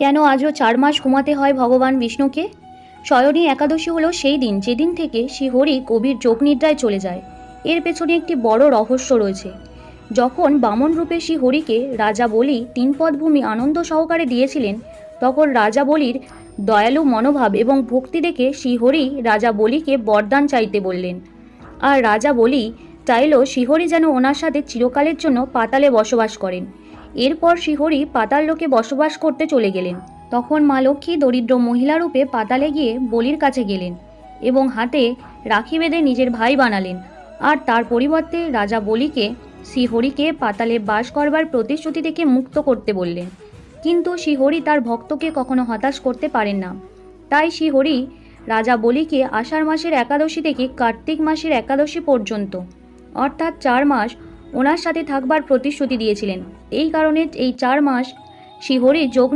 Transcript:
কেন আজও 4 মাস ঘুমাতে হয় ভগবান বিষ্ণুকে? শয়নী একাদশী হলো সেই দিন যেদিন থেকে শ্রীহরি গভীর যোগনিদ্রায় চলে যায়। এর পেছনে একটি বড় রহস্য রয়েছে। যখন বামন রূপে শ্রীহরিকে রাজা বলি 3 পদভূমি আনন্দ সহকারে দিয়েছিলেন, তখন রাজা বলির দয়ালু মনোভাব এবং ভক্তি দেখে শ্রীহরি রাজা বলিকে বরদান চাইতে বললেন। আর রাজা বলি চাইল শ্রীহরি যেন ওনার সাথে চিরকালের জন্য পাতালে বসবাস করেন। এরপর শ্রীহরি পাতাল লোকে বসবাস করতে চলে গেলেন। তখন মা লক্ষ্মী দরিদ্র মহিলা রূপে পাতালে গিয়ে বলির কাছে গেলেন এবং হাতে রাখি বেঁধে নিজের ভাই বানালেন। আর তার পরিবর্তে রাজা বলিকে শ্রীহরিকে পাতালে বাস করবার প্রতিশ্রুতি থেকে মুক্ত করতে বললেন। কিন্তু শ্রীহরি তার ভক্তকে কখনো হতাশ করতে পারেন না। তাই শ্রীহরি রাজা বলিকে আষাঢ় মাসের একাদশী থেকে কার্তিক মাসের একাদশী পর্যন্ত অর্থাৎ 4 মাস ওনার সাথে থাকবার প্রতিশ্রুতি দিয়েছিলেন। এই কারণে এই 4 মাস শ্রীহরি যোগ